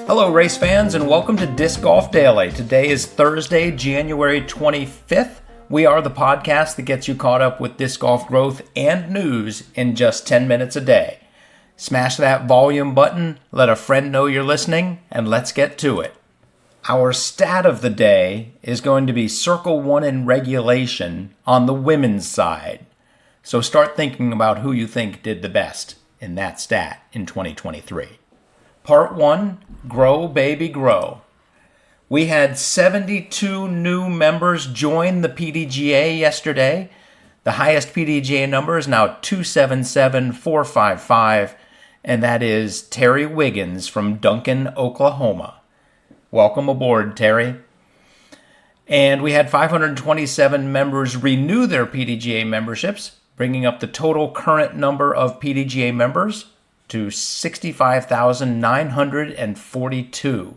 Hello, race fans, and welcome to Disc Golf Daily. Today is Thursday, January 25th. We are the podcast that gets you caught up with disc golf growth and news in just 10 minutes a day. Smash that volume button, let a friend know you're listening, and let's get to it. Our stat of the day is going to be Circle 1 in regulation on the women's side. So start thinking about who you think did the best in that stat in 2023. Part 1, Grow Baby Grow. We had 72 new members join the PDGA yesterday. The highest PDGA number is now 277,455, and that is Terry Wiggins from Duncan, Oklahoma. Welcome aboard, Terry. And we had 527 members renew their PDGA memberships, bringing up the total current number of PDGA members to 65,942.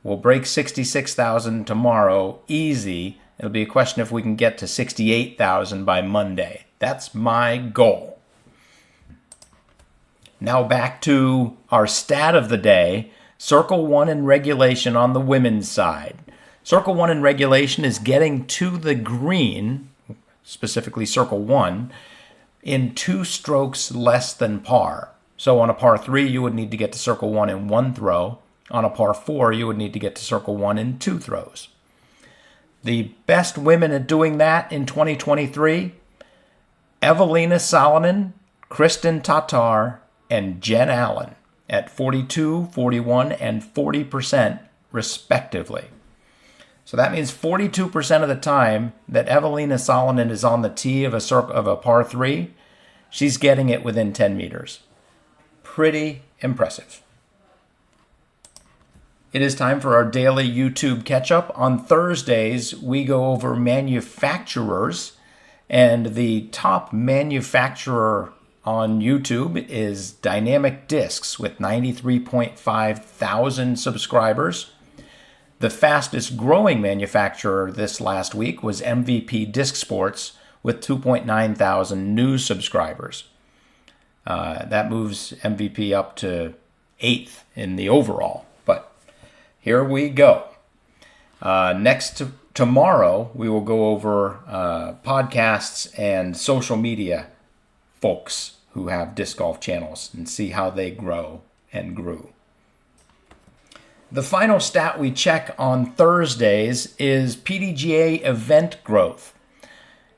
We'll break 66,000 tomorrow, easy. It'll be a question if we can get to 68,000 by Monday. That's my goal. Now back to our stat of the day, Circle 1 in regulation on the women's side. Circle 1 in regulation is getting to the green, specifically Circle 1, in 2 strokes less than par. So on a par 3, you would need to get to Circle 1 in 1 throw. On a par 4, you would need to get to Circle 1 in 2 throws. The best women at doing that in 2023, Evelina Salonen, Kristen Tatar, and Jen Allen at 42, 41, and 40% respectively. So that means 42% of the time that Evelina Salonen is on the tee of a par 3, she's getting it within 10 meters. Pretty impressive. It is time for our daily YouTube catch-up. On Thursdays, we go over manufacturers, and the top manufacturer on YouTube is Dynamic Discs with 93.5 thousand subscribers. The fastest growing manufacturer this last week was MVP Disc Sports with 2.9 thousand new subscribers. That moves MVP up to 8th in the overall. But here we go. Tomorrow, we will go over podcasts and social media folks who have disc golf channels and see how they grow and grew. The final stat we check on Thursdays is PDGA event growth.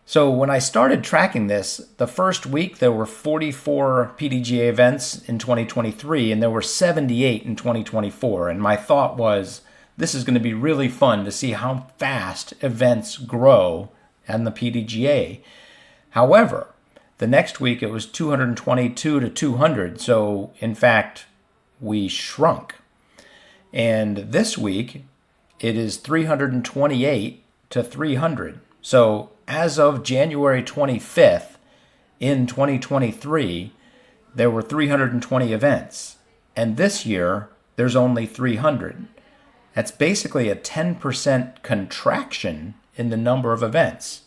So when I started tracking this, the first week there were 44 PDGA events in 2023 and there were 78 in 2024. And my thought was, this is going to be really fun to see how fast events grow in the PDGA. However, the next week it was 222 to 200. So in fact, we shrunk. And this week it is 328 to 300. So as of January 25th in 2023, there were 320 events. And this year, there's only 300. That's basically a 10% contraction in the number of events.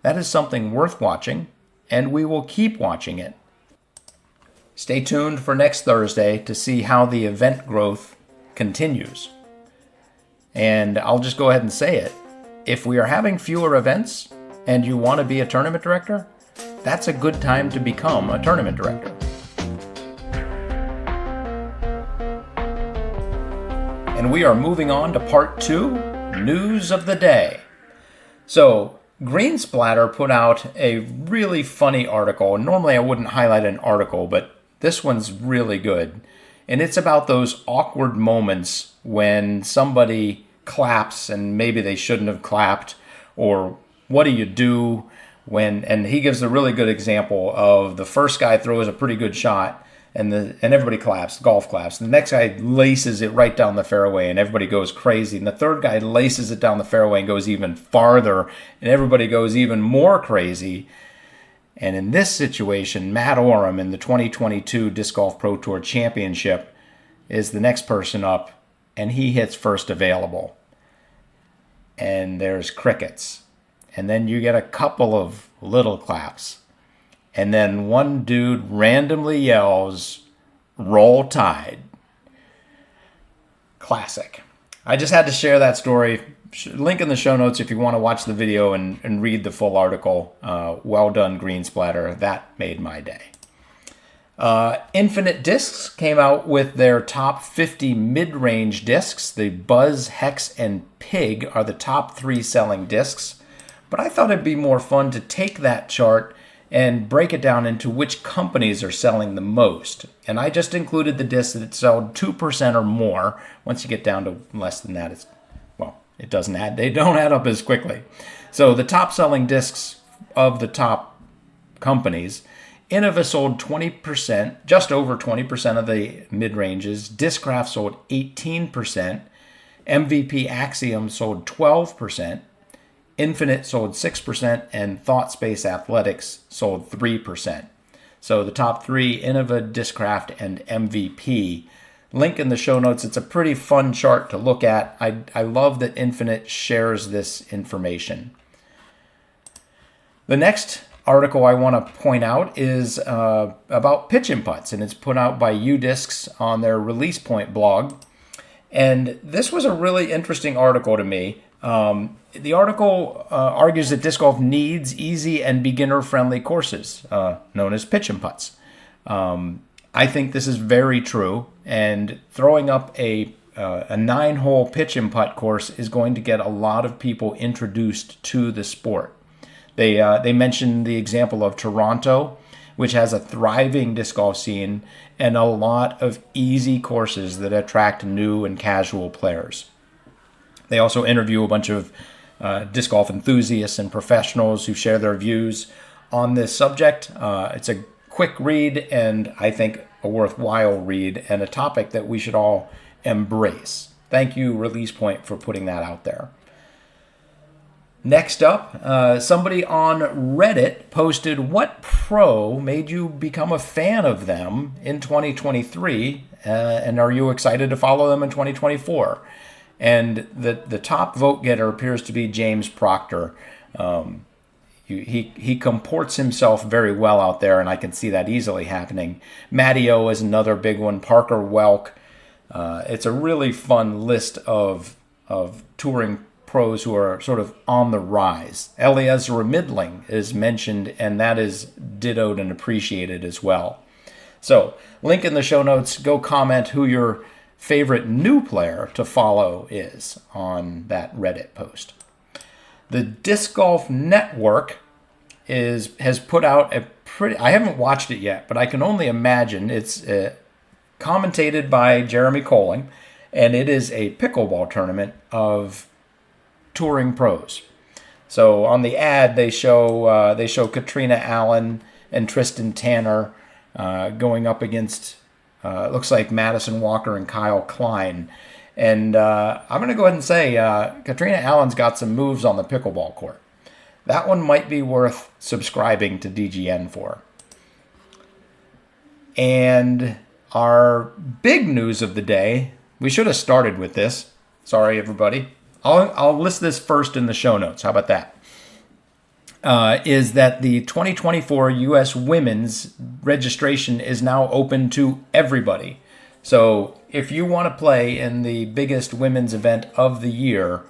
That is something worth watching, and we will keep watching it. Stay tuned for next Thursday to see how the event growth continues. And I'll just go ahead and say it. If we are having fewer events, and you want to be a tournament director, that's a good time to become a tournament director. And we are moving on to part 2, news of the day. So, Green Splatter put out a really funny article. Normally I wouldn't highlight an article, but this one's really good. And it's about those awkward moments when somebody claps and maybe they shouldn't have clapped, or what do you do when, and he gives a really good example of the first guy throws a pretty good shot and everybody claps, golf claps. The next guy laces it right down the fairway and everybody goes crazy. And the third guy laces it down the fairway and goes even farther and everybody goes even more crazy. And in this situation, Matt Oram in the 2022 Disc Golf Pro Tour Championship is the next person up, and he hits first available. And there's crickets. And then you get a couple of little claps. And then one dude randomly yells, "Roll Tide." Classic. I just had to share that story. Link in the show notes if you want to watch the video and read the full article. Well done, Green Splatter. That made my day. Infinite Discs came out with their top 50 mid-range discs. The Buzz, Hex, and Pig are the top 3 selling discs. But I thought it'd be more fun to take that chart and break it down into which companies are selling the most. And I just included the discs that sold 2% or more. Once you get down to less than that, they don't add up as quickly. So the top selling discs of the top companies, Innova sold 20%, just over 20% of the mid-ranges. Discraft sold 18%. MVP Axiom sold 12%. Infinite sold 6%, and ThoughtSpace Athletics sold 3%. So the top 3, Innova, Discraft, and MVP. Link in the show notes. It's a pretty fun chart to look at. I love that Infinite shares this information. The next article I want to point out is about pitch and putts, and it's put out by UDiscs on their Release Point blog. And this was a really interesting article to me. The article argues that disc golf needs easy and beginner-friendly courses, known as pitch and putts. I think this is very true, and throwing up a 9-hole pitch and putt course is going to get a lot of people introduced to the sport. They mentioned the example of Toronto, which has a thriving disc golf scene and a lot of easy courses that attract new and casual players. They also interview a bunch of disc golf enthusiasts and professionals who share their views on this subject. It's a quick read and I think a worthwhile read and a topic that we should all embrace. Thank you, Release Point, for putting that out there. Next up, somebody on Reddit posted, what pro made you become a fan of them in 2023? And are you excited to follow them in 2024? And the top vote getter appears to be James Proctor. He comports himself very well out there, and I can see that easily happening. Matty O is another big one. Parker Welk. It's a really fun list of touring pros who are sort of on the rise. Eliezer Midling is mentioned, and that is dittoed and appreciated as well. So, link in the show notes. Go comment who your favorite new player to follow is on that Reddit post. The Disc Golf Network has put out a pretty... I haven't watched it yet, but I can only imagine. It's commentated by Jeremy Colling, and it is a pickleball tournament of touring pros. So on the ad, they show Katrina Allen and Tristan Tanner going up against looks like Madison Walker and Kyle Klein. And I'm going to go ahead and say Katrina Allen's got some moves on the pickleball court. That one might be worth subscribing to DGN for. And our big news of the day, we should have started with this. Sorry, everybody. I'll list this first in the show notes. How about that? Is that the 2024 U.S. Women's registration is now open to everybody. So if you want to play in the biggest women's event of the year,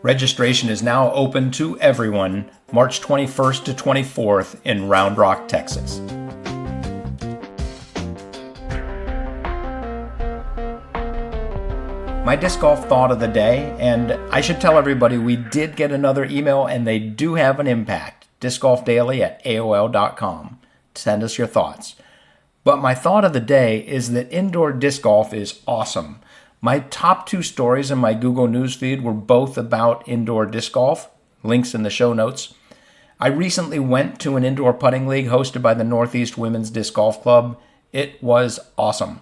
registration is now open to everyone, March 21st to 24th in Round Rock, Texas. My disc golf thought of the day, and I should tell everybody we did get another email, and they do have an impact. discgolfdaily@aol.com. Send us your thoughts. But my thought of the day is that indoor disc golf is awesome. My top 2 stories in my Google News feed were both about indoor disc golf. Links in the show notes. I recently went to an indoor putting league hosted by the Northeast Women's Disc Golf Club. It was awesome.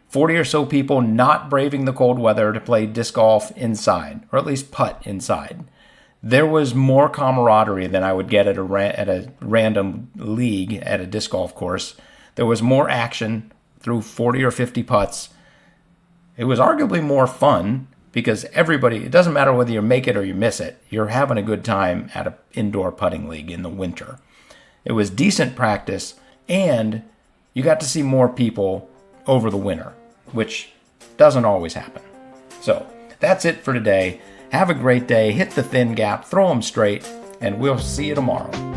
40 or so people not braving the cold weather to play disc golf inside, or at least putt inside. There was more camaraderie than I would get at a random league at a disc golf course. There was more action through 40 or 50 putts. It was arguably more fun because everybody, it doesn't matter whether you make it or you miss it, you're having a good time at an indoor putting league in the winter. It was decent practice, and you got to see more people over the winter, which Doesn't always happen. So that's it for today. Have a great day. Hit the thin gap, throw them straight, and we'll see you tomorrow.